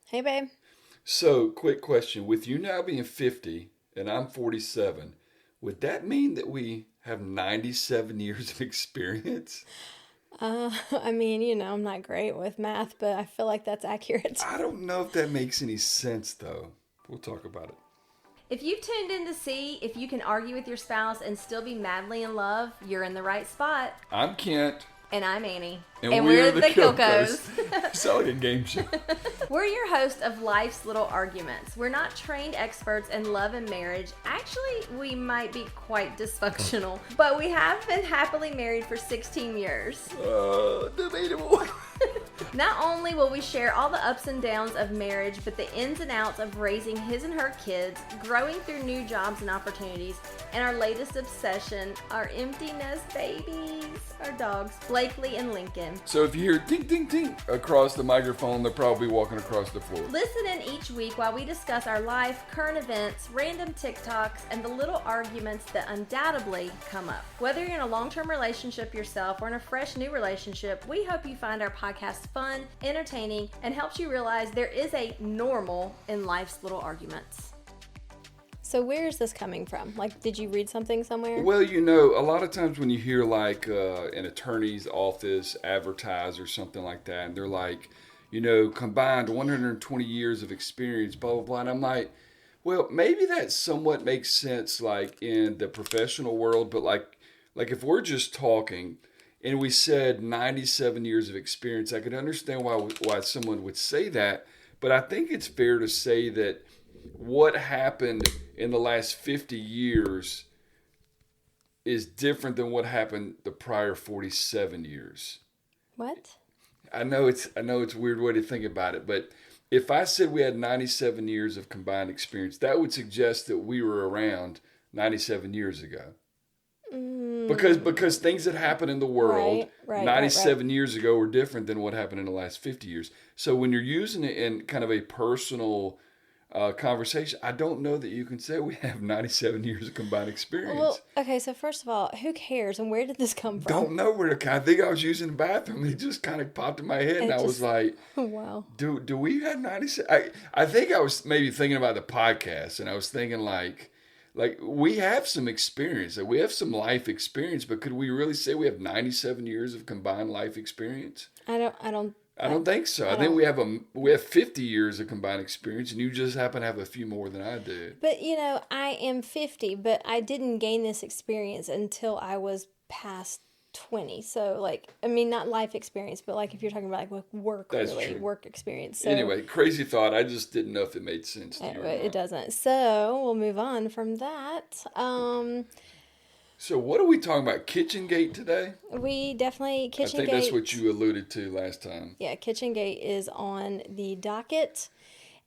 Hey, babe. So, quick question. With you now being 50 and I'm 47, would that mean that we have 97 years of experience? I'm not great with math, but I feel like that's accurate. I don't know if that makes any sense, though. We'll talk about it. If you've tuned in to see if you can argue with your spouse and still be madly in love, you're in the right spot. I'm Kent, And I'm Annie. and We're we're the the Kilkos. Kilkos. Sound like a game show. We're your host of Life's Little Arguments. We're not trained experts in love and marriage. Actually, we might be quite dysfunctional, but we have been happily married for 16 years. Debatable. Not only will we share all the ups and downs of marriage, but the ins and outs of raising his and her kids, growing through new jobs and opportunities, and our latest obsession, our empty nest babies, our dogs, Blakely and Lincoln. So if you hear ding, ding, ding across the microphone, they're probably walking across the floor. Listen in each week while we discuss our life, current events, random TikToks, and the little arguments that undoubtedly come up. Whether you're in a long-term relationship yourself or in a fresh new relationship, we hope you find our podcast fun, entertaining, and helps you realize there is a normal in life's little arguments. So where is this coming from? Like, did you read something somewhere? Well, a lot of times when you hear like an attorney's office advertise or something like that, and they're like, combined 120 years of experience, blah, blah, blah. And I'm like, well, maybe that somewhat makes sense like in the professional world, but like if we're just talking and we said 97 years of experience, I could understand why someone would say that. But I think it's fair to say that what happened in the last 50 years is different than what happened the prior 47 years. What? I know it's a weird way to think about it, but if I said we had 97 years of combined experience, that would suggest that we were around 97 years ago. Because things that happened in the world Right. 97 years ago were different than what happened in the last 50 years. So when you're using it in kind of a personal conversation, I don't know that you can say we have 97 years of combined experience. Well, okay, so first of all, who cares and where did this come from? Don't know where to. I think I was using the bathroom and it just kind of popped in my head, and I was like, wow. Do we have 97? I think I was maybe thinking about the podcast, and I was thinking like we have some experience, like we have some life experience, but could we really say we have 97 years of combined life experience? I don't I don't think so. I think we have 50 years of combined experience, and you just happen to have a few more than I do. But I am 50, but I didn't gain this experience until I was past 20. So not life experience, but like if you're talking about like work, That's really true. work experience. So Anyway, crazy thought. I just didn't know if it made sense to you or it not. doesn't. So we'll move on from that. So what are we talking about? KitchenGate today? We definitely I think that's what you alluded to last time. Yeah, KitchenGate is on the docket.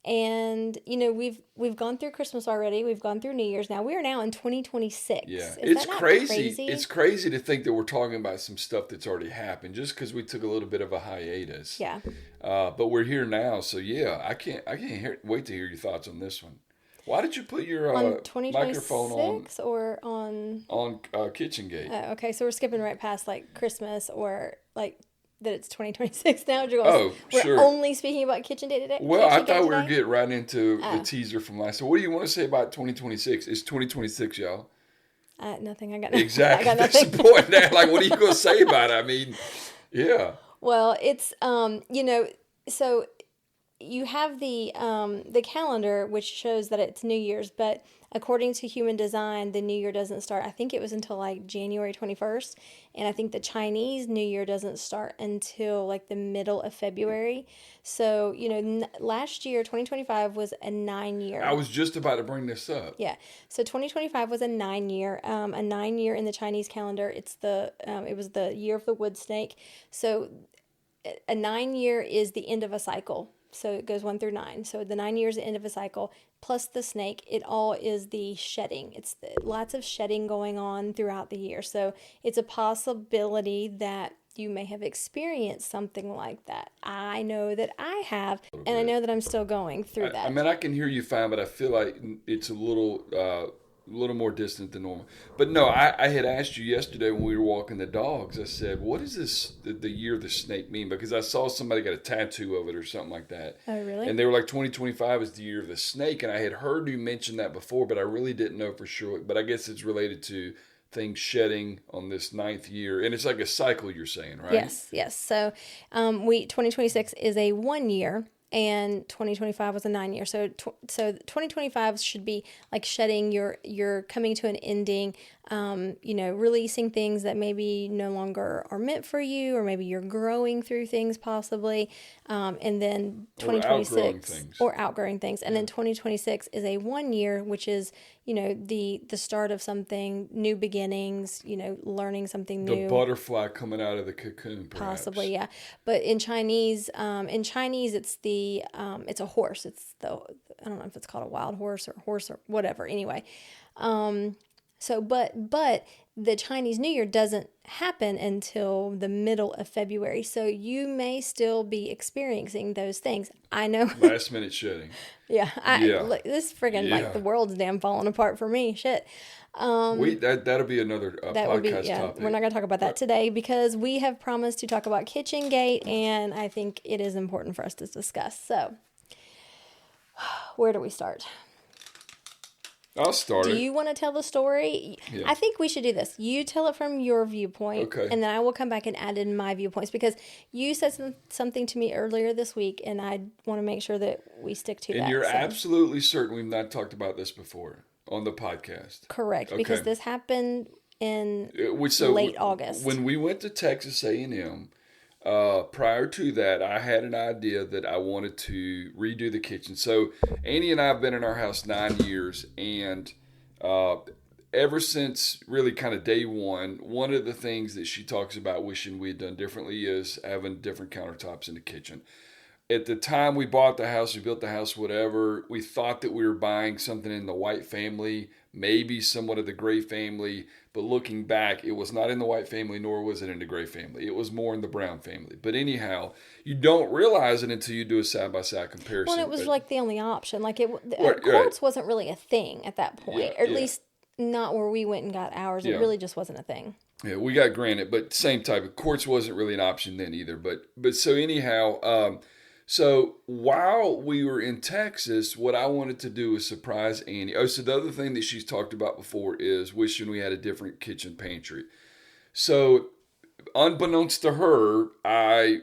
And we've gone through Christmas already. We've gone through New Year's. Now we are now in 2026. Yeah, Is it's that not crazy. It's crazy to think that we're talking about some stuff that's already happened just because we took a little bit of a hiatus. Yeah. But we're here now, so yeah, I can't wait to hear your thoughts on this one. Why did you put your On microphone 2026 or on KitchenGate? okay, so we're skipping right past like Christmas or like that it's 2026 now. Oh, we're sure. only speaking about Kitchen Day today. Well, I Kitchen Gate thought we were today? getting right into the teaser from last. So, what do you want to say about 2026? It's 2026, y'all. Nothing. I got nothing. Exactly. I got That's the nothing. point. Now, like, what are you going to say about it? I mean, yeah. Well, it's so you have the calendar which shows that it's New Year's, but according to human design, the New Year doesn't start. I think it was until like January 21st, and I think the Chinese New Year doesn't start until like the middle of February. So, last year 2025 was a 9-year. I was just about to bring this up. Yeah. So 2025 was a 9-year. A 9-year in the Chinese calendar. It was the year of the wood snake. So a 9-year is the end of a cycle. So it goes 1 through 9. So the 9 years, the end of a cycle, plus the snake, it all is the shedding. It's lots of shedding going on throughout the year. So it's a possibility that you may have experienced something like that. I know that I have, and I know that I'm still going through that. I mean, I can hear you fine, but I feel like it's a little little more distant than normal. But no, I had asked you yesterday when we were walking the dogs. I said, "What does this the year of the snake mean?" Because I saw somebody got a tattoo of it or something like that. Oh, really? And they were like, 2025 is the year of the snake, and I had heard you mention that before, but I really didn't know for sure. But I guess it's related to things shedding on this ninth year, and it's like a cycle. You're saying, right? Yes, yes. So, 2026 is a 1 year, and 2025 was a 9 year. So 2025 should be like shedding. You're coming to an ending. Releasing things that maybe no longer are meant for you, or maybe you're growing through things possibly. And then 2026 or outgrowing things. And then 2026 is a 1 year, which is, the start of something, new beginnings, learning something new. The butterfly coming out of the cocoon, perhaps. Possibly, yeah. But in Chinese, it's it's a horse. I don't know if it's called a wild horse or whatever. Anyway, but the Chinese New Year doesn't happen until the middle of February. So you may still be experiencing those things. I know. Last minute shedding. Yeah. This friggin' like the world's damn falling apart for me. Shit. That'll be another podcast topic. We're not going to talk about that today because we have promised to talk about KitchenGate, and I think it is important for us to discuss. So, where do we start? I'll start. Do you want to tell the story? Yeah. I think we should do this. You tell it from your viewpoint, okay, and then I will come back and add in my viewpoints because you said something to me earlier this week, and I want to make sure that we stick to that. And you're absolutely certain we've not talked about this before on the podcast. Correct, okay, because this happened in late August. When we went to Texas A&M, prior to that, I had an idea that I wanted to redo the kitchen. So Annie and I have been in our house 9 years, and ever since really kind of day one of the things that she talks about wishing we had done differently is having different countertops in the kitchen. At the time we bought the house, we built the house, whatever, we thought that we were buying something in the white family, maybe somewhat of the gray family, but looking back, it was not in the white family, nor was it in the gray family. It was more in the brown family. But anyhow, you don't realize it until you do a side-by-side comparison. Well, it was like the only option. Like quartz wasn't really a thing at that point, or at least not where we went and got ours. It really just wasn't a thing. Yeah, we got granite, but same type of quartz wasn't really an option then either. But so anyhow, so while we were in Texas, what I wanted to do was surprise Annie. Oh, so the other thing that she's talked about before is wishing we had a different kitchen pantry. So unbeknownst to her, I,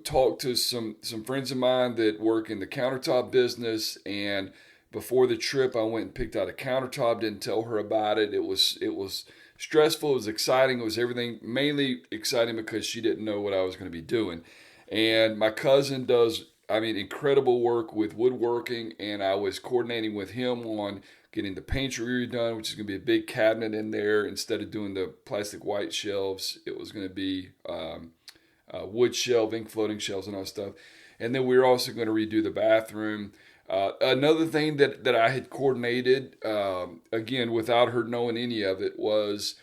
talked to some friends of mine that work in the countertop business, and before the trip, I went and picked out a countertop, didn't tell her about it. It was stressful, it was exciting, it was everything, mainly exciting because she didn't know what I was going to be doing. And my cousin does, incredible work with woodworking, and I was coordinating with him on getting the pantry redone, which is going to be a big cabinet in there. Instead of doing the plastic white shelves, it was going to be wood shelving, floating shelves, and all that stuff. And then we were also going to redo the bathroom. Another thing that I had coordinated, again, without her knowing any of it, was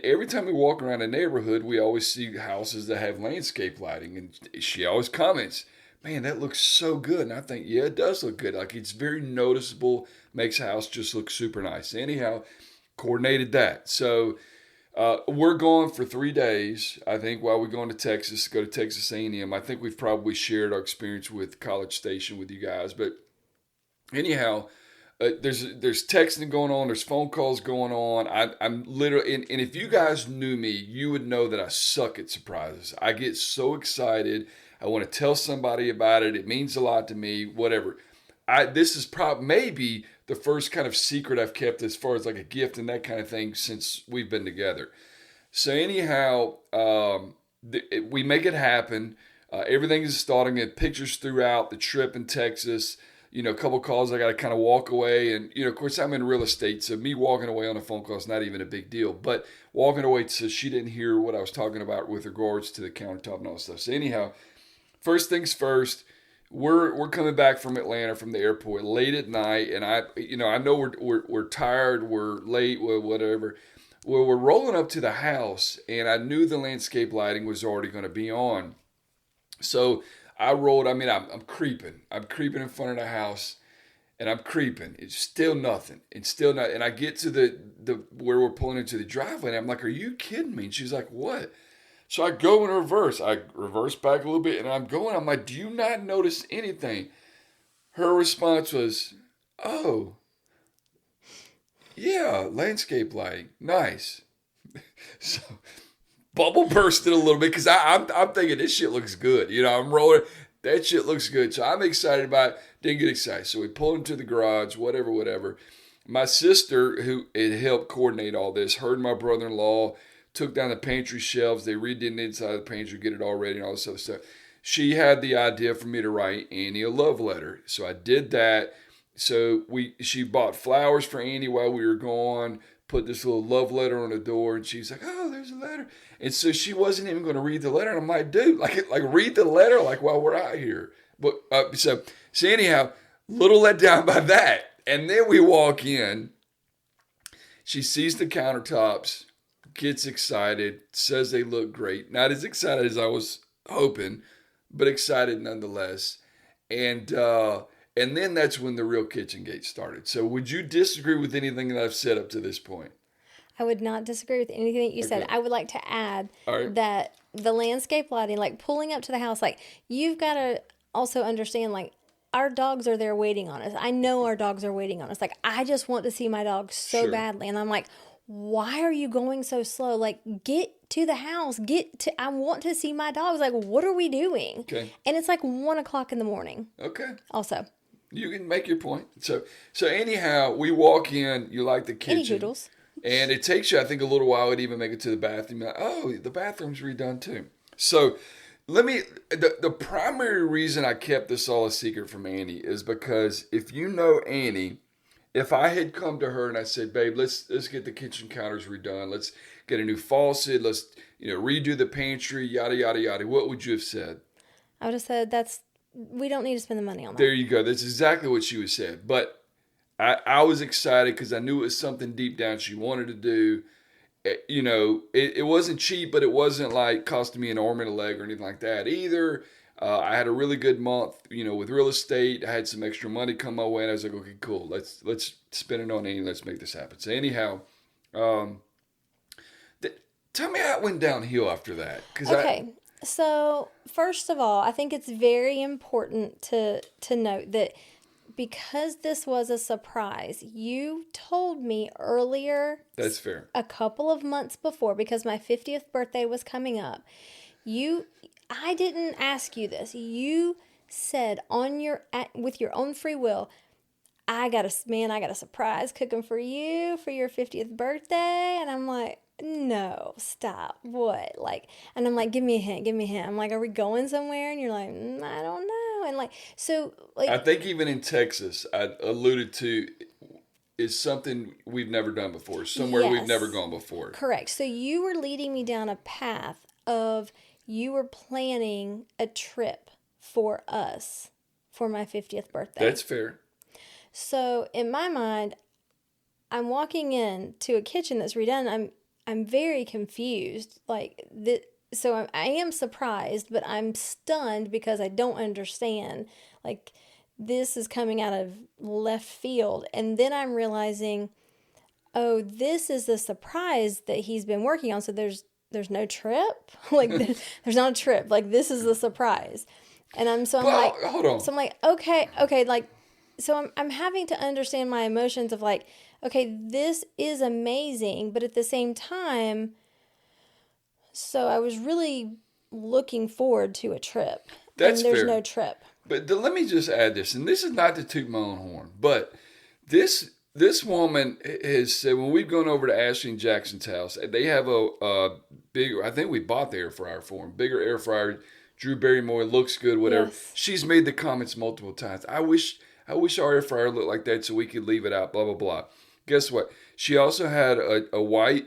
every time we walk around a neighborhood, we always see houses that have landscape lighting. And she always comments, "Man, that looks so good." And I think, yeah, it does look good. Like, it's very noticeable, makes a house just look super nice. Anyhow, coordinated that. So we're going for 3 days, I think, while we're going to Texas, go to Texas A&M. I think we've probably shared our experience with College Station with you guys. But anyhow, there's texting going on, there's phone calls going on. I'm literally, and if you guys knew me, you would know that I suck at surprises. I get so excited. I want to tell somebody about it. It means a lot to me, whatever. This is maybe the first kind of secret I've kept as far as like a gift and that kind of thing since we've been together. So anyhow, we make it happen. Everything is starting at pictures throughout the trip in Texas. A couple calls, I got to kind of walk away. And, of course, I'm in real estate, so me walking away on a phone call is not even a big deal. But walking away so she didn't hear what I was talking about with regards to the countertop and all that stuff. So anyhow, first things first, we're coming back from Atlanta from the airport late at night. And I know we're tired, we're late, whatever. Well, we're rolling up to the house, and I knew the landscape lighting was already going to be on. So I rolled, I'm creeping. I'm creeping in front of the house. and I'm creeping. It's still nothing. It's still not. And I get to the where we're pulling into the driveway, and I'm like, "Are you kidding me?" And she's like, "What?" So I go in reverse. I reverse back a little bit, and I'm going. I'm like, "Do you not notice anything?" Her response was, "Oh, yeah, landscape lighting, nice." So bubble bursted a little bit because I'm thinking this shit looks good. I'm rolling. That shit looks good. So I'm excited about it. Didn't get excited. So we pulled into the garage, whatever. My sister, who had helped coordinate all this, heard my brother-in-law, took down the pantry shelves. They redid the inside of the pantry, get it all ready and all this other stuff. She had the idea for me to write Annie a love letter. So I did that. So she bought flowers for Annie while we were gone, put this little love letter on the door, and she's like, "Oh, there's a letter." And so she wasn't even going to read the letter. And I'm like, "Dude, like read the letter like while we're out here." But so anyhow, little let down by that. And then we walk in. She sees the countertops, gets excited, says they look great. Not as excited as I was hoping, but excited nonetheless. And then that's when the real KitchenGate started. So would you disagree with anything that I've said up to this point? I would not disagree with anything that you said. I would like to add that the landscape lighting, like pulling up to the house, like you've got to also understand, like our dogs are there waiting on us. I know our dogs are waiting on us. Like I just want to see my dog so badly. And I'm like, why are you going so slow? Like get to the house. I want to see my dogs. Like what are we doing? Okay. And it's like 1:00 in the morning. Okay. Also. You can make your point. So anyhow, we walk in, you like the kitchen. Any doodles. And it takes you, I think, a little while to even make it to the bathroom. Like, oh, the bathroom's redone too. So the primary reason I kept this all a secret from Annie is because if you know Annie, if I had come to her and I said, "Babe, let's get the kitchen counters redone. Let's get a new faucet. Let's redo the pantry, yada, yada, yada," what would you have said? I would have said we don't need to spend the money on that. There you go. That's exactly what she would have said. But I was excited because I knew it was something deep down she wanted to do. It wasn't cheap, but it wasn't like costing me an arm and a leg or anything like that either. I had a really good month, with real estate. I had some extra money come my way, and I was like, okay, cool. Let's spend it on Annie. Let's make this happen. So anyhow, tell me how it went downhill after that. Okay. So first of all, I think it's very important to note that because this was a surprise, you told me earlier. That's fair. A couple of months before, because my 50th birthday was coming up. I didn't ask you this. You said with your own free will, I got a surprise cooking for you for your 50th birthday. And I'm like, no, stop. What? And I'm like, give me a hint. I'm like, are we going somewhere? And you're like, I don't know. And so I think even in Texas, I alluded to is something we've never done before, somewhere we've never gone before. Correct. So you were leading me down a path of you were planning a trip for us for my 50th birthday. That's fair. So in my mind, I'm walking in to a kitchen that's redone. I'm very confused. So I am surprised, but I'm stunned because I don't understand. This is coming out of left field. And then I'm realizing, oh, this is the surprise that he's been working on. So there's no trip. There's not a trip. This is the surprise. And I'm hold on. So I'm like, okay. So I'm having to understand my emotions of okay, this is amazing, but at the same time, so I was really looking forward to a trip. That's and there's fair. No trip. But let me just add this, and this is not to toot my own horn, but this woman has said when we've gone over to Ashley and Jackson's house, they have a bigger, I think we bought the air fryer for them, bigger air fryer, Drew Barrymore, looks good, whatever. Yes. She's made the comments multiple times. I wish our air fryer looked like that so we could leave it out, blah, blah, blah. Guess what? She also had a white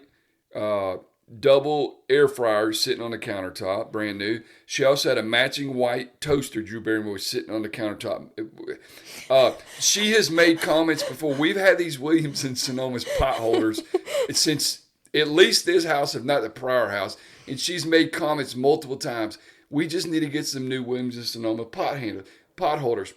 double air fryer sitting on the countertop, brand new. She also had a matching white toaster, Drew Barrymore, sitting on the countertop. She has made comments before. We've had these Williams and Sonoma's pot holders since at least this house, if not the prior house. And she's made comments multiple times. We just need to get some new Williams and Sonoma pot holders.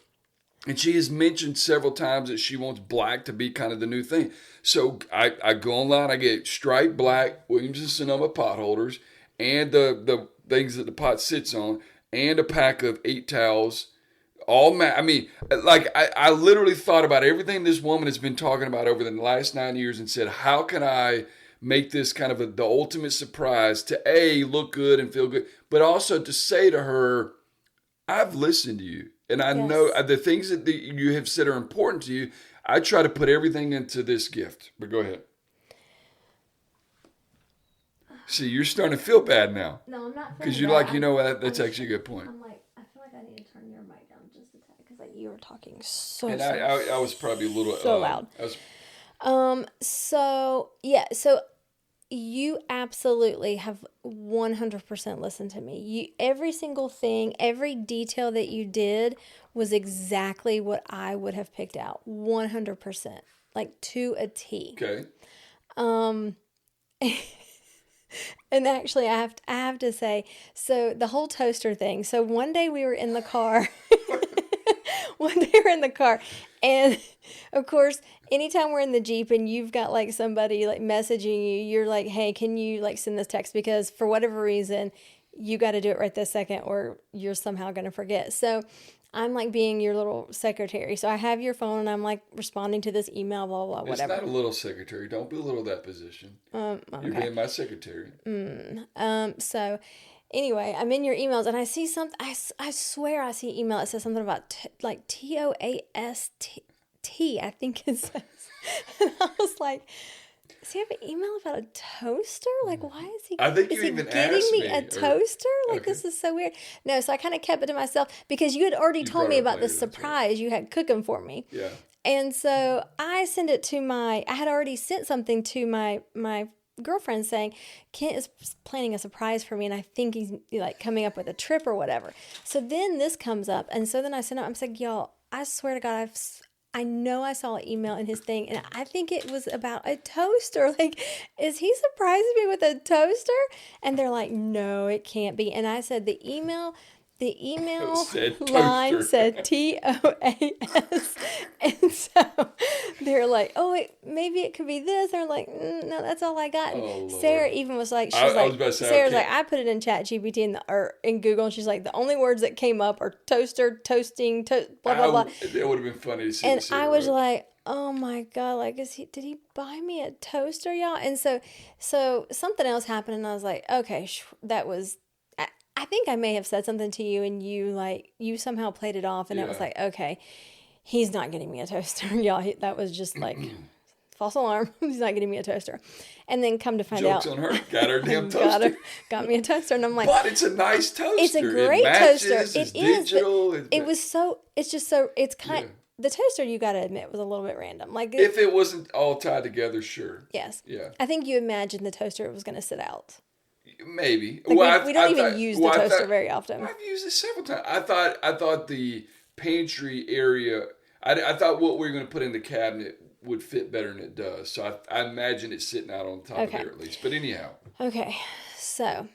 And she has mentioned several times that she wants black to be kind of the new thing. So I go online, I get striped black Williams & Sonoma pot holders and the things that the pot sits on and a pack of 8 towels. I mean, like I literally thought about everything this woman has been talking about over the last 9 years and said, how can I make this kind of the ultimate surprise to look good and feel good, but also to say to her, I've listened to you. And I know Yes. the things that you have said are important to you. I try to put everything into this gift. But go ahead. See, you're starting to feel bad now. No, I'm not. Because you're like, that's actually a good point. I'm like, I feel like I need to turn your mic down just a tad because like you were talking so. And I was probably a little so loud. So yeah. So you absolutely have 100% listened to me. Every single thing, every detail that you did was exactly what I would have picked out. 100%, like to a T. Okay. And actually, I have to say, so the whole toaster thing. So one day we were in the car. And of course, anytime we're in the Jeep and you've got like somebody like messaging you, you're like, hey, can you like send this text? Because for whatever reason, you got to do it right this second or you're somehow going to forget. So I'm like being your little secretary. So I have your phone and I'm like responding to this email, blah, blah, blah, whatever. It's not a little secretary. Don't belittle that position. Okay. You're being my secretary. So anyway, I'm in your emails and I see something. I swear I see email. It says something about like TOAST. I think it says. And I was like, does he have an email about a toaster? Like, why is he? I think you is he even getting asked me me, a toaster? Like, okay. This is so weird. No, so I kind of kept it to myself because you had already told me about the later, surprise you had cooking for me. Yeah. And so I sent it to I had already sent something to my girlfriend saying, Kent is planning a surprise for me and I think he's like coming up with a trip or whatever. So then this comes up. And so then I sent it, I'm like, y'all, I swear to God, I know I saw an email in his thing and I think it was about a toaster. Like, is he surprising me with a toaster? And they're like, no, it can't be. And I said, the email line said TOAS. And so they're like, oh, maybe it could be this. They're like, no, that's all I got. And Sarah even was like, Sarah's like, I put it in ChatGPT or in Google. And she's like, the only words that came up are toaster, toasting, blah, blah, blah. It would have been funny to see. And I was like, oh my God, like, did he buy me a toaster, y'all? And so something else happened and I was like, okay, that was, I think I may have said something to you and you somehow played it off and it was like, okay, he's not getting me a toaster. Y'all, that was just like false alarm. He's not getting me a toaster. And then come to find out. Joke's on her. Got her damn toaster. Got me a toaster. And I'm like. But it's a nice toaster. It's a great toaster. It is. Digital. It's kind the toaster, you got to admit, was a little bit random. Like if it wasn't all tied together, sure. Yes. Yeah. I think you imagined the toaster was going to sit out. Maybe. Like we don't even use the toaster very often. I've used it several times. I thought the pantry area. I thought what we were going to put in the cabinet would fit better than it does. So I imagine it's sitting out on top of there at least. But anyhow. Okay. So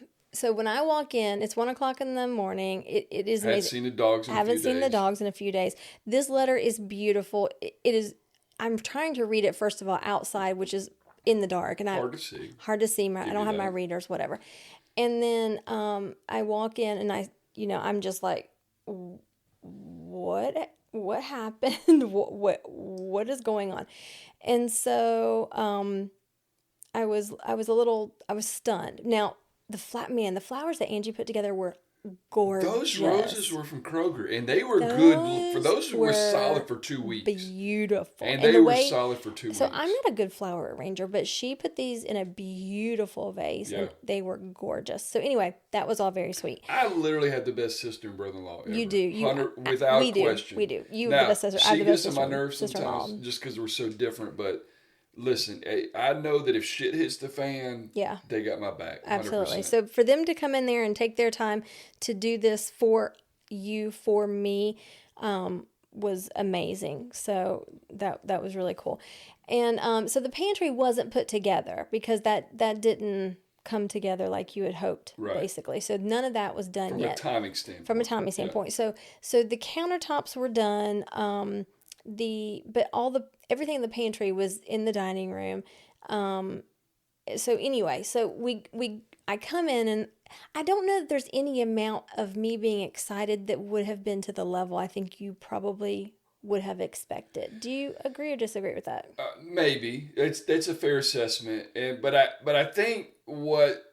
when I walk in, it's 1:00 in the morning. It is amazing. I haven't seen the dogs in a few days. This letter is beautiful. It is. I'm trying to read it first of all outside, which is in the dark and hard to see. Hard to see. I don't have my readers, whatever. And then I walk in and I'm just like, what happened? What is going on? And so I was stunned. Now the flowers that Angie put together were gorgeous. Those roses were from Kroger, and they were good. For those were solid for 2 weeks. Beautiful, and they were solid for 2 weeks. So I'm not a good flower arranger, but she put these in a beautiful vase, and they were gorgeous. So anyway, that was all very sweet. I literally had the best sister and brother-in-law ever. You do, without question. We do. You now, the best sister. She gets on my nerves sometimes, just because we're so different, but. Listen, I know that if shit hits the fan, they got my back. 100%. Absolutely. So for them to come in there and take their time to do this for you, for me, was amazing. So that was really cool. And so the pantry wasn't put together because that didn't come together like you had hoped, basically. So none of that was done yet. From a timing standpoint. From a timing standpoint. So the countertops were done. Everything in the pantry was in the dining room. So anyway, I come in, and I don't know that there's any amount of me being excited that would have been to the level I think you probably would have expected. Do you agree or disagree with that? Maybe that's a fair assessment, but I think what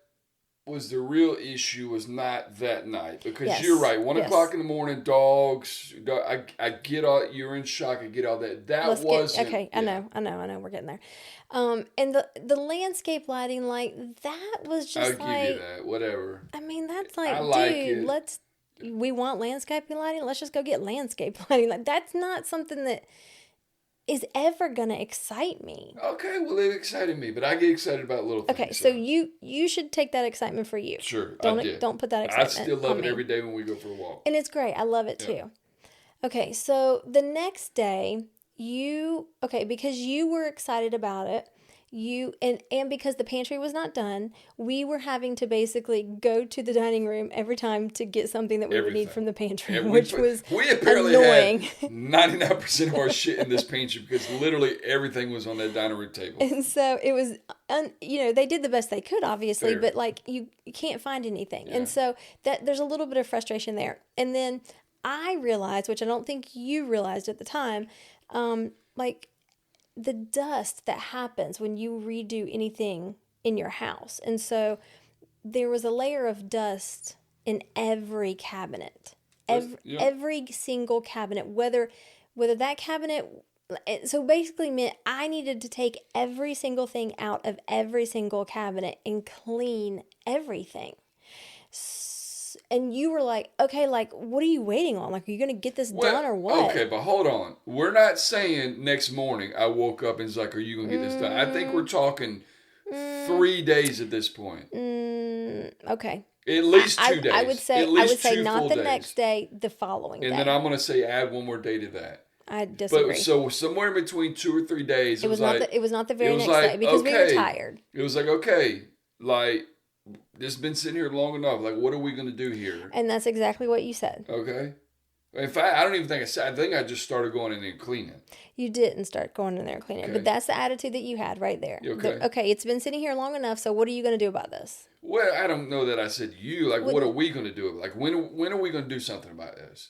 was the real issue was not that night, because you're right. 1:00 in the morning, dogs. I get all. You're in shock. I get all that. Okay. I know. We're getting there. And the landscape lighting, like that was just I'll give you that. Whatever. I mean, that's like, dude, we want landscaping lighting. Let's just go get landscape lighting. Like that's not something that is ever going to excite me. Okay, well, it excited me, but I get excited about little things. Okay, so you should take that excitement for you. Sure, Don't put that excitement I still love on it me. every day when we go for a walk. And it's great. I love it too. Okay, so the next day, because you were excited about it, and because the pantry was not done, we were having to basically go to the dining room every time to get something that we would need from the pantry, which was we apparently annoying. Had 99% of our shit in this pantry because literally everything was on that dining room table. And so it was, they did the best they could, obviously, but like you can't find anything, and so that there's a little bit of frustration there. And then I realized, which I don't think you realized at the time, like the dust that happens when you redo anything in your house. And so there was a layer of dust in every cabinet, every single cabinet, whether that cabinet, so basically meant I needed to take every single thing out of every single cabinet and clean everything. And you were like, okay, like, what are you waiting on? Like, are you going to get this done or what? Okay, but hold on. We're not saying next morning I woke up and it's like, are you going to get this done? I think we're talking 3 days at this point. Okay. At least 2 days. I would say not the next day, the following day. And then I'm going to say add one more day to that. I disagree. But so somewhere in between 2 or 3 days, it was not the very next day because we were tired. It was like, okay, like, this has been sitting here long enough. Like, what are we going to do here? And that's exactly what you said. Okay. In fact, I don't even think I said. I think I just started going in there and cleaning. You didn't start going in there and cleaning. Okay. But that's the attitude that you had right there. Okay. Okay, it's been sitting here long enough, so what are you going to do about this? Well, I don't know that I said you. Like, what are we going to do? Like, when are we going to do something about this?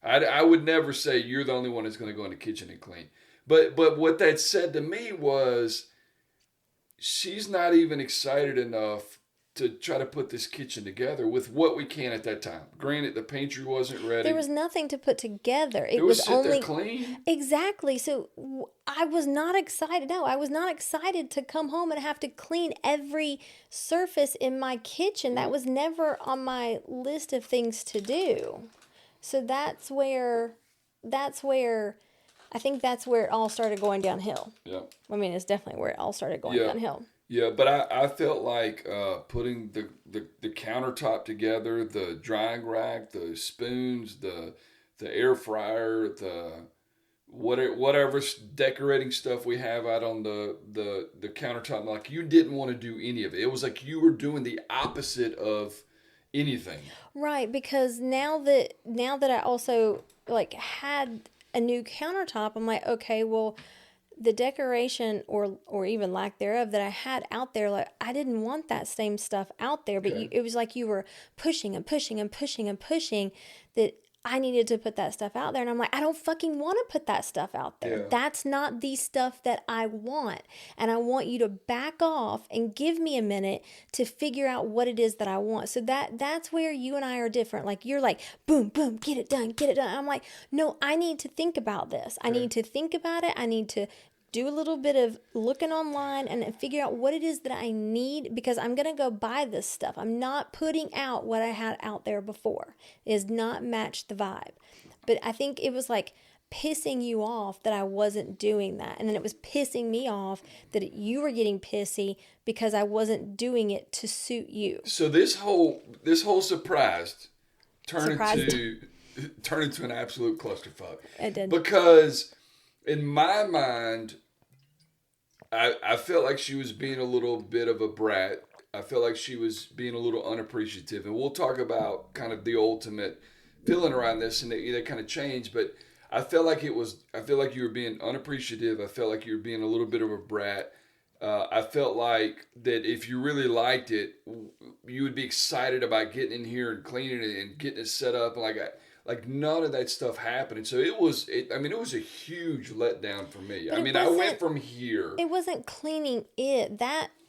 I would never say you're the only one that's going to go in the kitchen and clean. But what that said to me was she's not even excited enough to try to put this kitchen together with what we can at that time. Granted, the pantry wasn't ready. There was nothing to put together. It was only clean. Exactly. So I was not excited. No, I was not excited to come home and have to clean every surface in my kitchen. That was never on my list of things to do. So that's where I think that's where it all started going downhill. Yeah. I mean, it's definitely where it all started going downhill. Yeah, but I felt like putting the countertop together, the drying rack, the spoons, the air fryer, the whatever decorating stuff we have out on the countertop, like you didn't want to do any of it. It was like you were doing the opposite of anything. Right, because now that I also like had a new countertop, I'm like, okay, well, the decoration or even lack thereof that I had out there, like I didn't want that same stuff out there, but it was like you were pushing and pushing and pushing and pushing that I needed to put that stuff out there. And I'm like, I don't fucking want to put that stuff out there. Yeah. That's not the stuff that I want. And I want you to back off and give me a minute to figure out what it is that I want. So that's where you and I are different. Like you're like, boom, boom, get it done. I'm like, no, I need to think about this. I need to think about it. I need to do a little bit of looking online and figure out what it is that I need, because I'm going to go buy this stuff. I'm not putting out what I had out there before. It does not match the vibe. But I think it was like pissing you off that I wasn't doing that. And then it was pissing me off that you were getting pissy because I wasn't doing it to suit you. So this whole surprise turned into an absolute clusterfuck. It did. Because in my mind, I felt like she was being a little bit of a brat, I felt like she was being a little unappreciative, and we'll talk about kind of the ultimate feeling around this, and they kind of changed. But I felt like I feel like you were being unappreciative. I felt like you were being a little bit of a brat. I felt like that if you really liked it, you would be excited about getting in here and cleaning it and getting it set up. Like none of that stuff happened. And so it was a huge letdown for me. But I mean, I went from here. It wasn't cleaning it.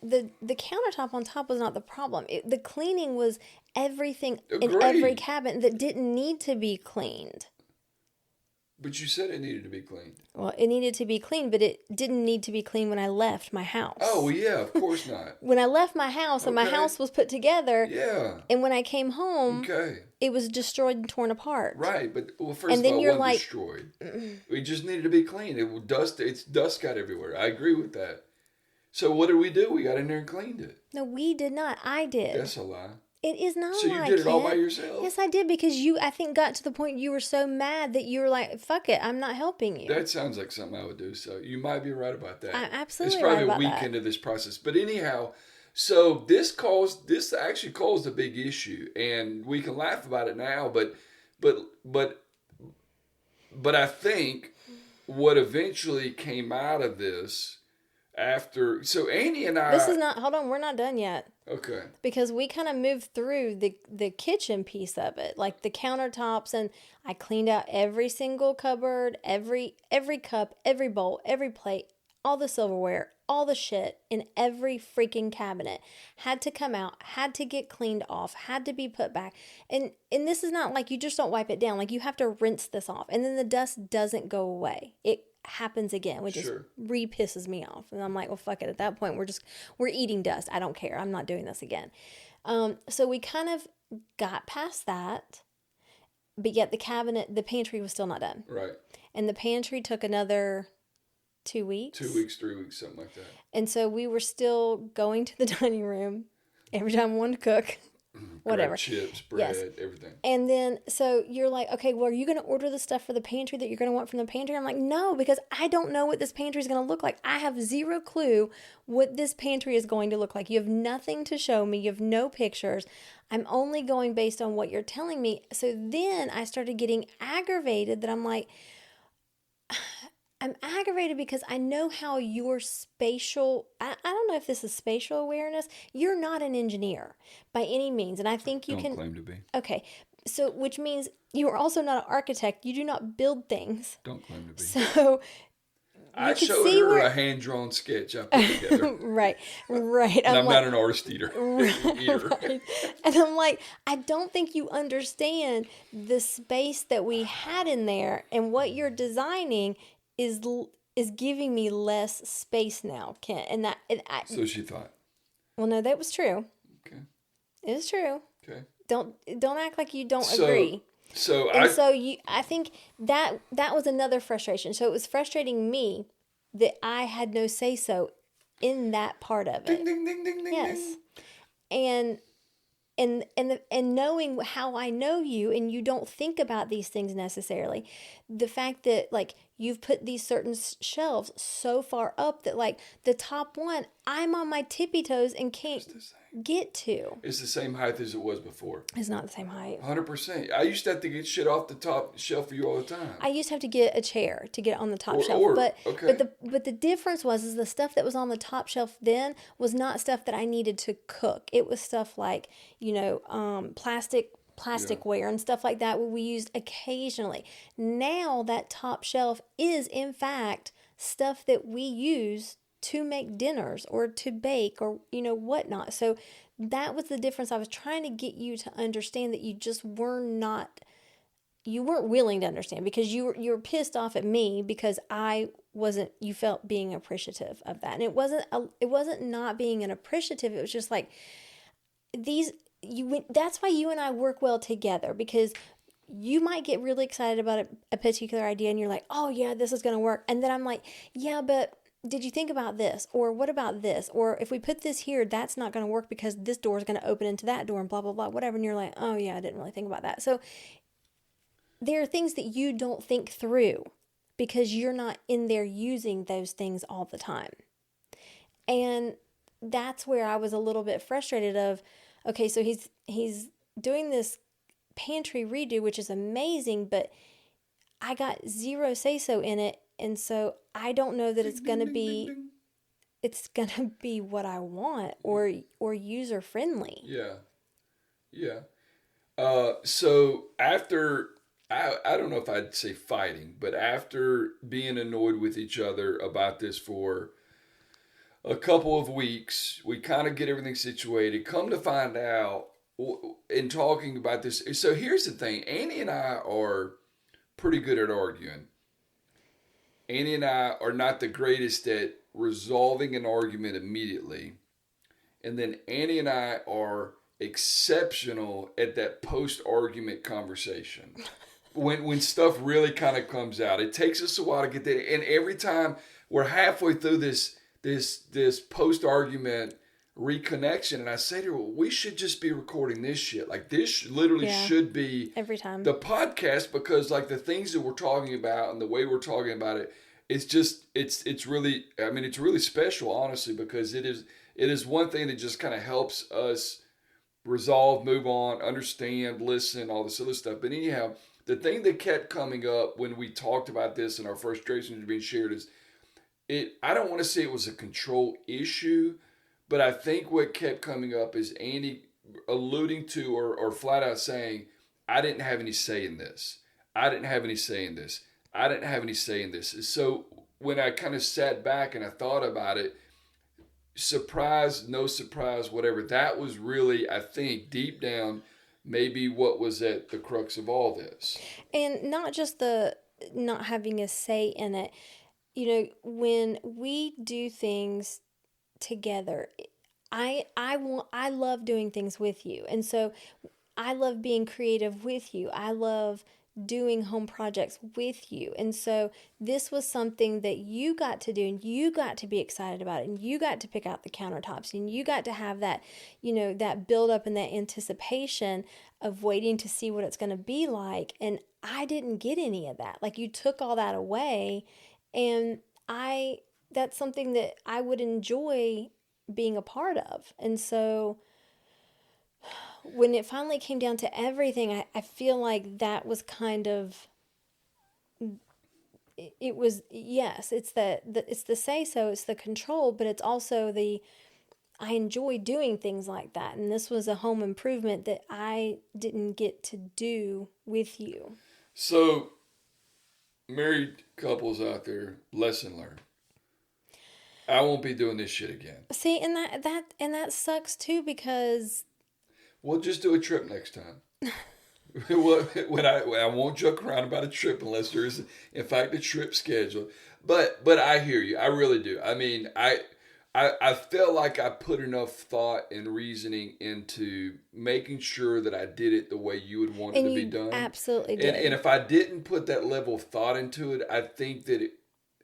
The countertop on top was not the problem. The cleaning was everything in every cabinet that didn't need to be cleaned. But you said it needed to be cleaned. Well, it needed to be cleaned, but it didn't need to be cleaned when I left my house. Oh, well, yeah, of course not. When I left my house and my house was put together. Yeah. And when I came home, it was destroyed and torn apart. Right, but first of all, it wasn't destroyed. It just needed to be cleaned. It's dust got everywhere. I agree with that. So what did we do? We got in there and cleaned it. No, we did not. I did. That's a lie. It is not. So you did it all by yourself? Yes, I did, because I think, got to the point you were so mad that you were like, fuck it, I'm not helping you. That sounds like something I would do, so you might be right about that. I'm absolutely It's probably right about a week into this process. But anyhow, so this actually caused a big issue, and we can laugh about it now, but I think what eventually came out of this so Annie and I... hold on, we're not done yet. Okay. Because we kind of moved through the kitchen piece of it, like the countertops, and I cleaned out every single cupboard, every cup, every bowl, every plate, all the silverware, all the shit in every freaking cabinet had to come out, had to get cleaned off, had to be put back. And this is not like you just don't wipe it down. Like, you have to rinse this off, and then the dust doesn't go away. It happens again, which just pisses me off. And I'm like, well, fuck it. At that point, we're eating dust. I don't care. I'm not doing this again. So we kind of got past that, but yet the pantry was still not done. Right. And the pantry took another 2 weeks. 2 weeks, 3 weeks, something like that. And so we were still going to the dining room every time I wanted to cook. Whatever. Chips, bread, everything. And then, so you're like, okay, well, are you going to order the stuff for the pantry that you're going to want from the pantry? I'm like, no, because I don't know what this pantry is going to look like. I have zero clue what this pantry is going to look like. You have nothing to show me. You have no pictures. I'm only going based on what you're telling me. So then I started getting aggravated that I'm like, I'm aggravated because I know how your spatial, I don't know if this is spatial awareness. You're not an engineer by any means. And I think you Don't claim to be. Okay. So, which means you are also not an architect. You do not build things. Don't claim to be. So, I showed her a hand-drawn sketch I put together. Right. And I'm not an artist either. Right. And I'm like, I don't think you understand the space that we had in there, and what you're designing is giving me less space now, Kent. And so she thought. Well, no, that was true. Okay. It was true. Okay. Don't act like you don't agree. I think that was another frustration. So it was frustrating me that I had no say so in that part of it. Ding ding ding ding ding. Yes. And knowing how I know you, and you don't think about these things necessarily, the fact that like you've put these certain shelves so far up that like the top one, I'm on my tippy toes and can't get to. It's the same height as it was before. It's not the same height. 100%. I used to have to get shit off the top shelf for you all the time. I used to have to get a chair to get on the top shelf. But the difference was the stuff that was on the top shelf then was not stuff that I needed to cook. It was stuff like, plasticware and stuff like that, what we used occasionally. Now that top shelf is in fact stuff that we use to make dinners or to bake or whatnot. So that was the difference. I was trying to get you to understand that you just weren't willing to understand, because you were pissed off at me because you felt being appreciative of that. And it wasn't not being an appreciative. It was just like that's why you and I work well together, because you might get really excited about a particular idea and you're like, oh yeah, this is going to work. And then I'm like, yeah, but did you think about this? Or what about this? Or if we put this here, that's not going to work because this door is going to open into that door and blah, blah, blah, whatever. And you're like, oh yeah, I didn't really think about that. So there are things that you don't think through because you're not in there using those things all the time. And that's where I was a little bit frustrated of, okay, so he's doing this pantry redo, which is amazing, but I got zero say so in it, and so I don't know that it's gonna be what I want or user friendly. Yeah. Yeah. So after, I don't know if I'd say fighting, but after being annoyed with each other about this for a couple of weeks, we kind of get everything situated. Come to find out, in talking about this, so here's the thing: Annie and I are pretty good at arguing. Annie and I are not the greatest at resolving an argument immediately. And then Annie and I are exceptional at that post argument conversation. When stuff really kind of comes out, it takes us a while to get there. And every time we're halfway through this post argument reconnection, and I say to her, well, we should just be recording this shit. Like, this literally should be every time the podcast, because like the things that we're talking about and the way we're talking about it, it's just it's really, I mean, it's really special, honestly, because it is one thing that just kind of helps us resolve, move on, understand, listen, all this other stuff. But anyhow, the thing that kept coming up when we talked about this and our frustrations being shared is, I don't want to say it was a control issue, but I think what kept coming up is Andy alluding to or flat out saying, I didn't have any say in this. I didn't have any say in this. I didn't have any say in this. So when I kind of sat back and I thought about it, surprise, no surprise, whatever, that was really, I think, deep down, maybe what was at the crux of all this. And not just the not having a say in it. You know, when we do things together, I love doing things with you. And so I love being creative with you. I love doing home projects with you. And so this was something that you got to do, and you got to be excited about it, and you got to pick out the countertops, and you got to have that, you know, that build up and that anticipation of waiting to see what it's going to be like. And I didn't get any of that. Like, you took all that away, and that's something that I would enjoy being a part of. And so when it finally came down to everything, I feel like that was kind of, it was, yes, it's it's the say so, it's the control, but it's also I enjoy doing things like that. And this was a home improvement that I didn't get to do with you. So, married couples out there, lesson learned. I won't be doing this shit again. See, and that sucks too, because we'll just do a trip next time. when I won't joke around about a trip unless there is, in fact, a trip scheduled. But I hear you. I really do. I mean, I felt like I put enough thought and reasoning into making sure that I did it the way you would want it to be done. Absolutely did. And if I didn't put that level of thought into it, I think that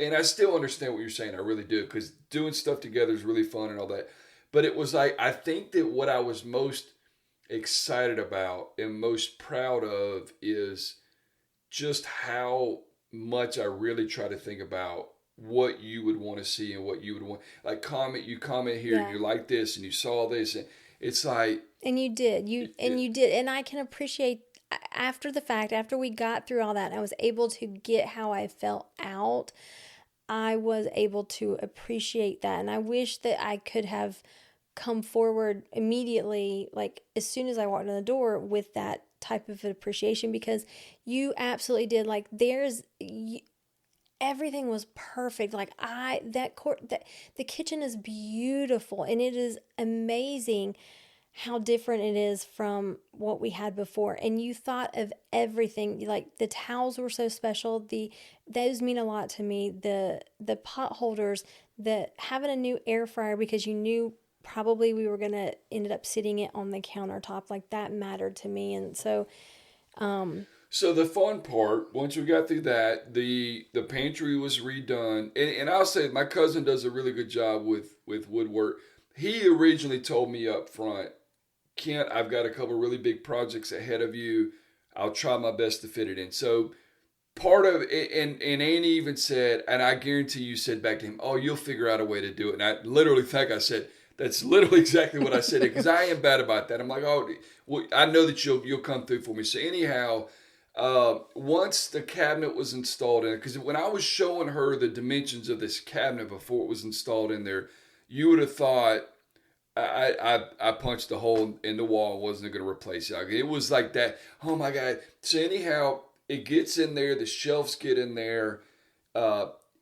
and I still understand what you're saying. I really do, because doing stuff together is really fun and all that. But it was like, I think that what I was most excited about and most proud of is just how much I really try to think about what you would want to see and what you would want. Like, you comment here, and you're like this, and you saw this, and it's like, and you did, you did, and I can appreciate after the fact, after we got through all that, and I was able to get how I felt out. I was able to appreciate that, and I wish that I could have come forward immediately, like as soon as I walked in the door, with that type of appreciation, because you absolutely did. Like, everything was perfect. Like, the kitchen is beautiful, and it is amazing how different it is from what we had before. And you thought of everything. Like, the towels were so special. Those mean a lot to me. The pot holders, having a new air fryer, because you knew probably we were going to end up sitting it on the countertop. Like, that mattered to me. And so, so the fun part, once we got through that, the pantry was redone. And I'll say my cousin does a really good job with woodwork. He originally told me up front, Kent, I've got a couple really big projects ahead of you. I'll try my best to fit it in. So part of it, and Annie even said, and I guarantee you said back to him, oh, you'll figure out a way to do it. And I literally think I said, That's literally exactly what I said because I am bad about that. I'm like, oh, well, I know that you'll come through for me. So anyhow, once the cabinet was installed in it, because when I was showing her the dimensions of this cabinet before it was installed in there, you would have thought I punched a hole in the wall and wasn't going to replace it. It was like that. Oh my God. So anyhow, it gets in there. The shelves get in there.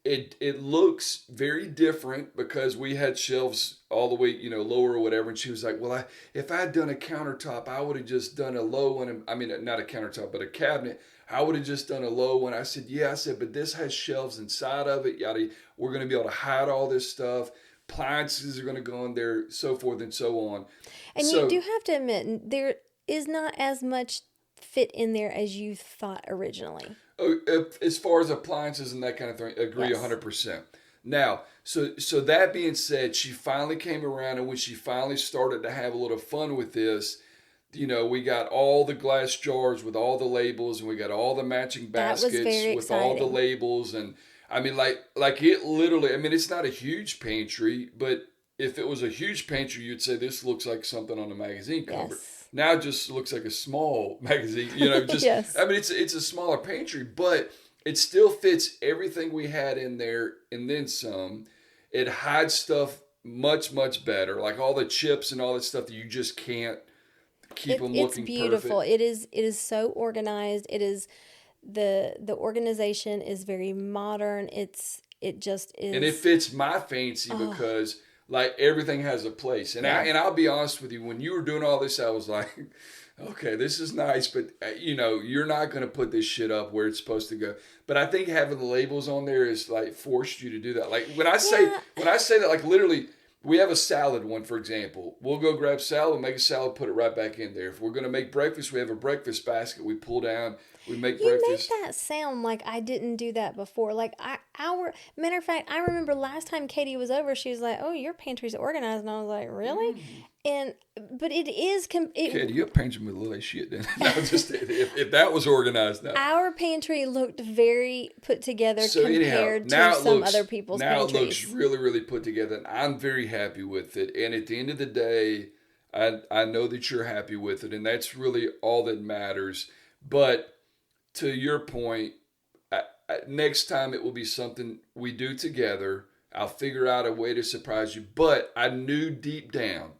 It looks very different because we had shelves all the way, lower or whatever. And she was like, well, if I had done a countertop, I would have just done a low one. I mean, not a countertop, but a cabinet. I would have just done a low one. I said, yeah. I said, but this has shelves inside of it. Yada. We're going to be able to hide all this stuff. Appliances are going to go in there, so forth and so on. And you do have to admit, there is not as much fit in there as you thought originally. As far as appliances and that kind of thing, agree 100%. Now, so that being said, she finally came around, and when she finally started to have a little fun with this, we got all the glass jars with all the labels, and we got all the matching baskets with all the labels, and I mean, like it literally, I mean, it's not a huge pantry, but if it was a huge pantry, you'd say this looks like something on a magazine cover. Yes. Now it just looks like a small magazine, just, yes. I mean, it's a smaller pantry, but it still fits everything we had in there and then some. It hides stuff much, much better, like all the chips and all that stuff that you just can't keep them looking perfect. It's beautiful. It is so organized. It is... The organization is very modern. It just is, and it fits my fancy because like everything has a place. And I'll be honest with you, when you were doing all this, I was like, okay, this is nice, but you're not going to put this shit up where it's supposed to go. But I think having the labels on there is like forced you to do that. Like when I say that, like literally. We have a salad one, for example. We'll go grab salad, make a salad, put it right back in there. If we're going to make breakfast, we have a breakfast basket. We pull down, we make breakfast. You make that sound like I didn't do that before. Like matter of fact, I remember last time Katie was over, she was like, "Oh, your pantry's organized," and I was like, "Really?" But it is. Katie, your pantry with a little shit. Then no, just if that was organized now. Our pantry looked very put together compared to some other people's pantries. Now it looks really, really put together, and I'm very happy with it. And at the end of the day, I know that you're happy with it, and that's really all that matters. But to your point, next time it will be something we do together. I'll figure out a way to surprise you. But I knew deep down.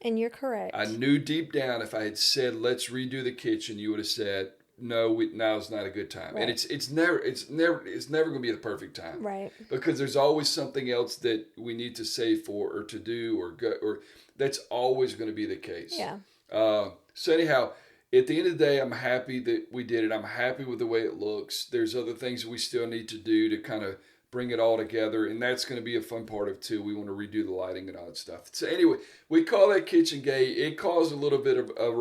And you're correct. I knew deep down if I had said, let's redo the kitchen, you would have said, no, now's not a good time. Right. And it's never going to be the perfect time. Right. Because there's always something else that we need to save for or to do or that's always going to be the case. Yeah. So anyhow, at the end of the day, I'm happy that we did it. I'm happy with the way it looks. There's other things that we still need to do to kind of bring it all together, and that's going to be a fun part of it too. We want to redo the lighting and all that stuff. So anyway, we call that KitchenGate. It caused a little bit of a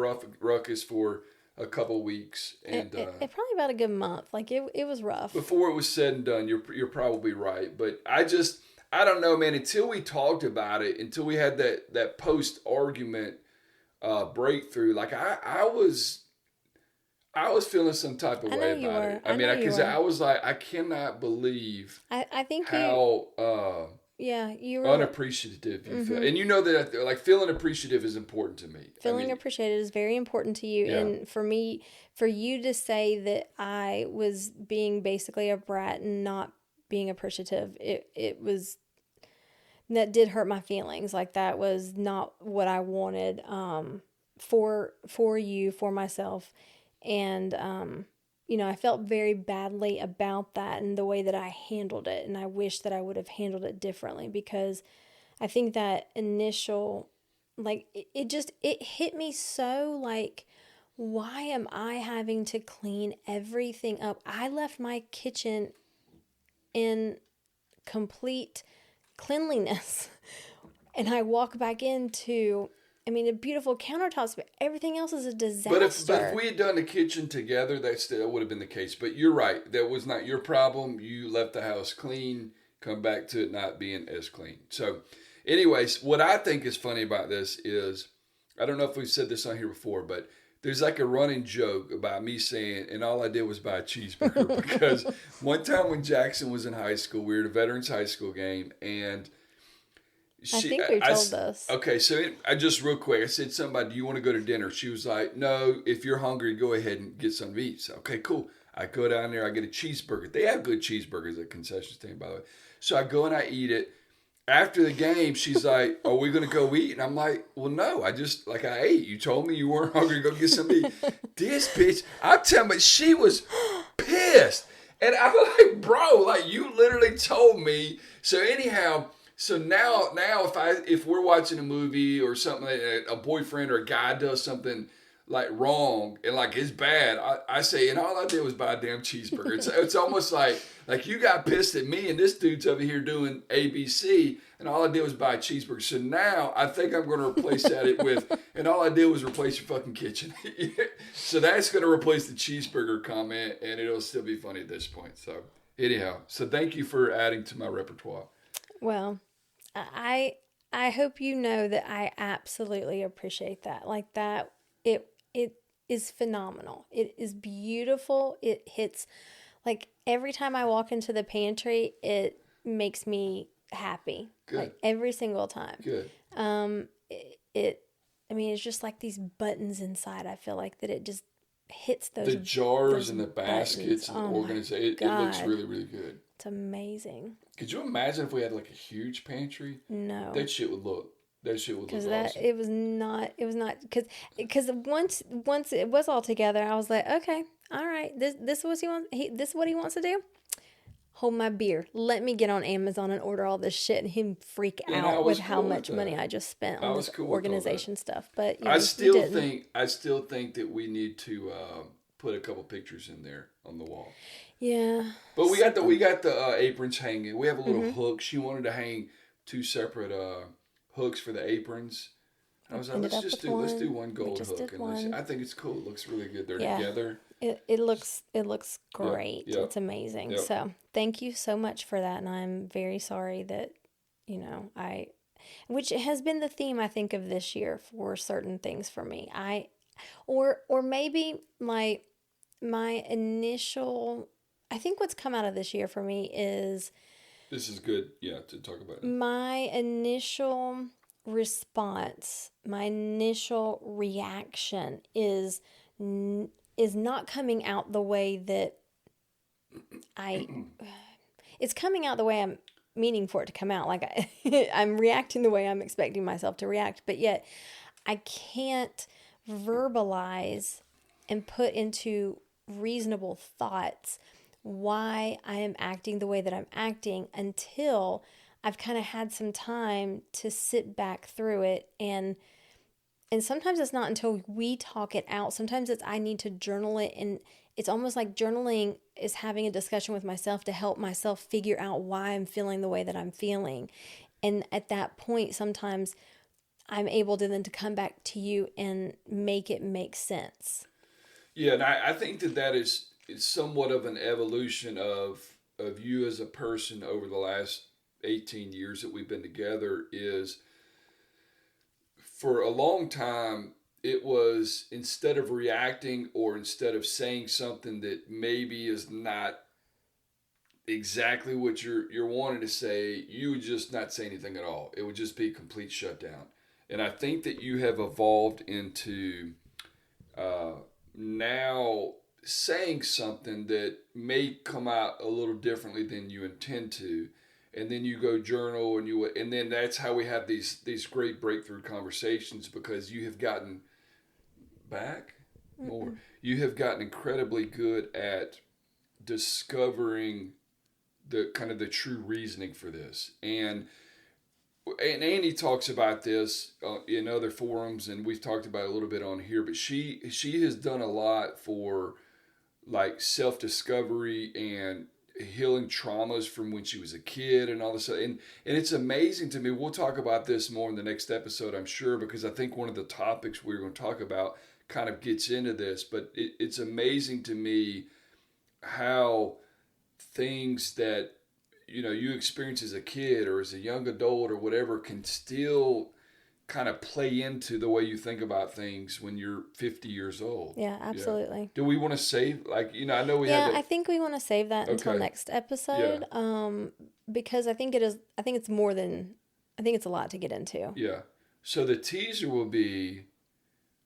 ruckus for a couple weeks, and it probably about a good month. Like it was rough before it was said and done. You're probably right, but I don't know, man. Until we talked about it, until we had that post argument breakthrough, like I was feeling some type of way about it. I mean, because I was like, I cannot believe I think how you were unappreciative you feel. And you know that like feeling appreciative is important to me. Feeling appreciated is very important to you. Yeah. And for you to say that I was being basically a brat and not being appreciative, that did hurt my feelings. Like that was not what I wanted for you, for myself. And, I felt very badly about that and the way that I handled it. And I wish that I would have handled it differently because I think that initial, like, it hit me so like, why am I having to clean everything up? I left my kitchen in complete cleanliness and I walk back into... the beautiful countertops, but everything else is a disaster. But if we had done the kitchen together, that would have been the case. But you're right. That was not your problem. You left the house clean, come back to it not being as clean. So, anyways, what I think is funny about this is, I don't know if we've said this on here before, but there's like a running joke about me saying, and all I did was buy a cheeseburger. Because one time when Jackson was in high school, we were at a Veterans High School game, and... I think we told this. Okay, so I just real quick, I said somebody, do you want to go to dinner? She was like, no, if you're hungry, go ahead and get something to eat. So, okay, cool. I go down there, I get a cheeseburger. They have good cheeseburgers at concession stand, by the way. So I go and I eat it. After the game, she's like, are we going to go eat? And I'm like, well, no, I ate. You told me you weren't hungry. Go get something to eat. This bitch, I'm telling you, she was pissed. And I'm like, bro, like you literally told me. So anyhow, so now if we're watching a movie or something, a boyfriend or a guy does something like wrong and like it's bad, I say, and all I did was buy a damn cheeseburger. It's almost like you got pissed at me and this dude's over here doing ABC and all I did was buy a cheeseburger. So now I think I'm going to replace that with, and all I did was replace your fucking kitchen. So that's going to replace the cheeseburger comment and it'll still be funny at this point. So anyhow, so thank you for adding to my repertoire. Well, I hope you know that I absolutely appreciate that. Like that, it is phenomenal. It is beautiful. It hits, like every time I walk into the pantry, it makes me happy. Good. Like every single time. Good. I mean, it's just like these buttons inside. I feel like that it just hits those. The jars those and the baskets and the organization. It looks really, really good. It's amazing. Could you imagine if we had like a huge pantry? No. That shit would look awesome. Because it was not, because once it was all together, I was like, okay, all right, this is what he wants. This is what he wants to do. Hold my beer. Let me get on Amazon and order all this shit, and him freak out with how much money I just spent on this organization stuff. But I still think that we need to put a couple pictures in there on the wall. Yeah. But we got the aprons hanging. We have a little hook. She wanted to hang 2 separate hooks for the aprons. I was like, let's do one gold hook. I think it's cool. It looks really good. They're together. It looks great. Yep. It's amazing. Yep. So thank you so much for that. And I'm very sorry that, which has been the theme, I think, of this year for certain things for me. Or maybe my initial, I think what's come out of this year for me is. This is good, to talk about it. My initial response, my initial reaction is not coming out the way that it's coming out the way I'm meaning for it to come out. Like I'm reacting the way I'm expecting myself to react, but yet I can't verbalize and put into reasonable thoughts why I am acting the way that I'm acting until I've kind of had some time to sit back through it. And sometimes it's not until we talk it out. Sometimes it's I need to journal it, and it's almost like journaling is having a discussion with myself to help myself figure out why I'm feeling the way that I'm feeling. And at that point, sometimes I'm able to then to come back to you and make it make sense. Yeah, and I think that is somewhat of an evolution of you as a person over the last 18 years that we've been together. Is for a long time, it was instead of reacting or instead of saying something that maybe is not exactly what you're wanting to say, you would just not say anything at all. It would just be a complete shutdown. And I think that you have evolved into now saying something that may come out a little differently than you intend to, and then you go journal and then that's how we have these great breakthrough conversations, because you have gotten back more. Mm-mm. You have gotten incredibly good at discovering the kind of the true reasoning for this, and Annie talks about this in other forums, and we've talked about it a little bit on here, but she has done a lot for like self-discovery and healing traumas from when she was a kid and all this stuff. And it's amazing to me. We'll talk about this more in the next episode, I'm sure, because I think one of the topics we're going to talk about kind of gets into this. But it's amazing to me how things that you experience as a kid or as a young adult or whatever can still kind of play into the way you think about things when you're 50 years old. Yeah, absolutely. Yeah. Do we want to save, I know we have. Yeah, I think we want to save that until next episode. Yeah. Because I think it's more than I think it's a lot to get into. Yeah. So the teaser will be,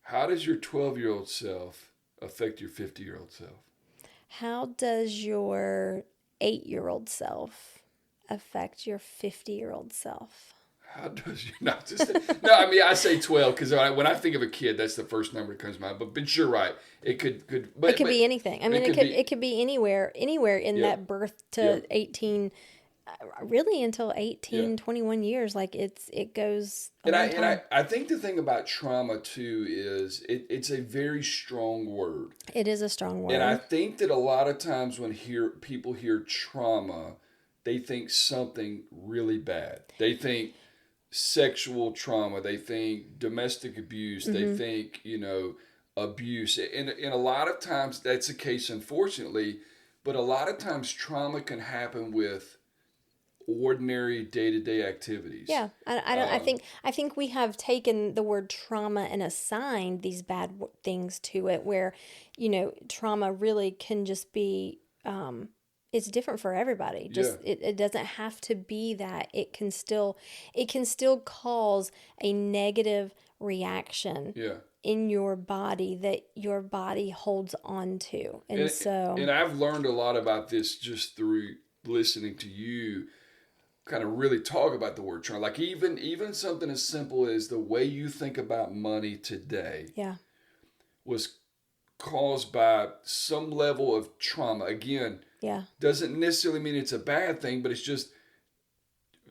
how does your 12-year-old self affect your 50-year-old self? How does your 8-year-old self affect your 50-year-old self? How does you not just no? I mean, I say 12 because when I think of a kid, that's the first number that comes to mind. But you're right. It could but it could be anything. I mean, it could be anywhere in Yeah. that birth to Yeah. 18, really until 18, Yeah. 21 years. Like it goes a And long time. I think the thing about trauma too is it's a very strong word. It is a strong word. And I think that a lot of times when people hear trauma, they think something really bad. They think sexual trauma, they think domestic abuse, they think, abuse. And a lot of times that's the case, unfortunately, but a lot of times trauma can happen with ordinary day-to-day activities. Yeah, I think we have taken the word trauma and assigned these bad things to it, where, trauma really can just be, it's different for everybody. Just it doesn't have to be that. It can still cause a negative reaction in your body that your body holds on to, and I've learned a lot about this just through listening to you kind of really talk about the word trauma. Like even something as simple as the way you think about money today was caused by some level of trauma. Again, doesn't necessarily mean it's a bad thing, but it's just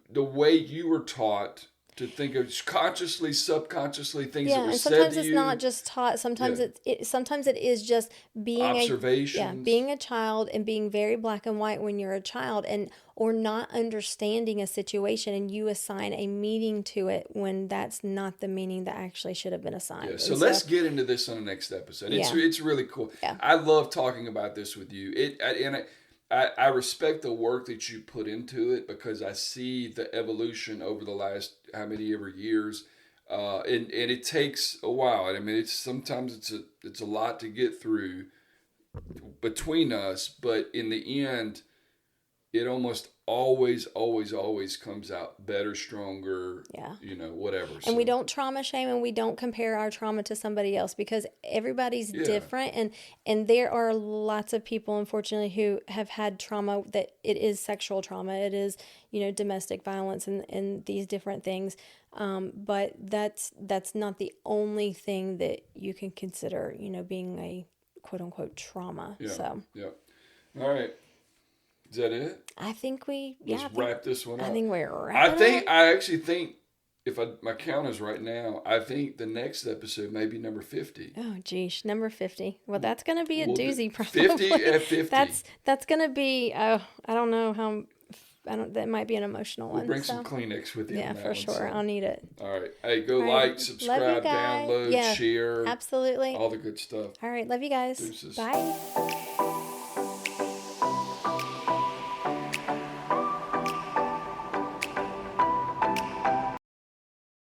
the way you were taught to think of consciously, subconsciously, things that were said to you. Yeah, and sometimes it's not just taught. Sometimes sometimes it is just being observations. Being a child and being very black and white when you're a child, or not understanding a situation, and you assign a meaning to it when that's not the meaning that actually should have been assigned. Yeah, so let's get into this on the next episode. It's really cool. Yeah. I love talking about this with you. I respect the work that you put into it because I see the evolution over the last how many ever years, and it takes a while. I mean, sometimes it's a lot to get through between us, but in the end, it almost always comes out better, stronger, whatever. And we don't trauma shame, and we don't compare our trauma to somebody else, because everybody's different. And there are lots of people, unfortunately, who have had trauma that it is sexual trauma. It is, domestic violence and these different things. But that's not the only thing that you can consider, being a quote unquote trauma. Yeah. So. Yeah. All right. Is that it? I think Let's wrap this one up. I think we're wrapping I actually think, if my count is right now, I think the next episode may be number 50. Oh, geez, number 50. Well, that's going to be a doozy, probably. 50 at 50. That's going to be, I don't know how, that might be an emotional one. Bring some Kleenex with you. Yeah, for sure. I'll need it. All right. Hey, go like, subscribe, download, share. Absolutely. All the good stuff. All right. Love you guys. Deuces. Bye.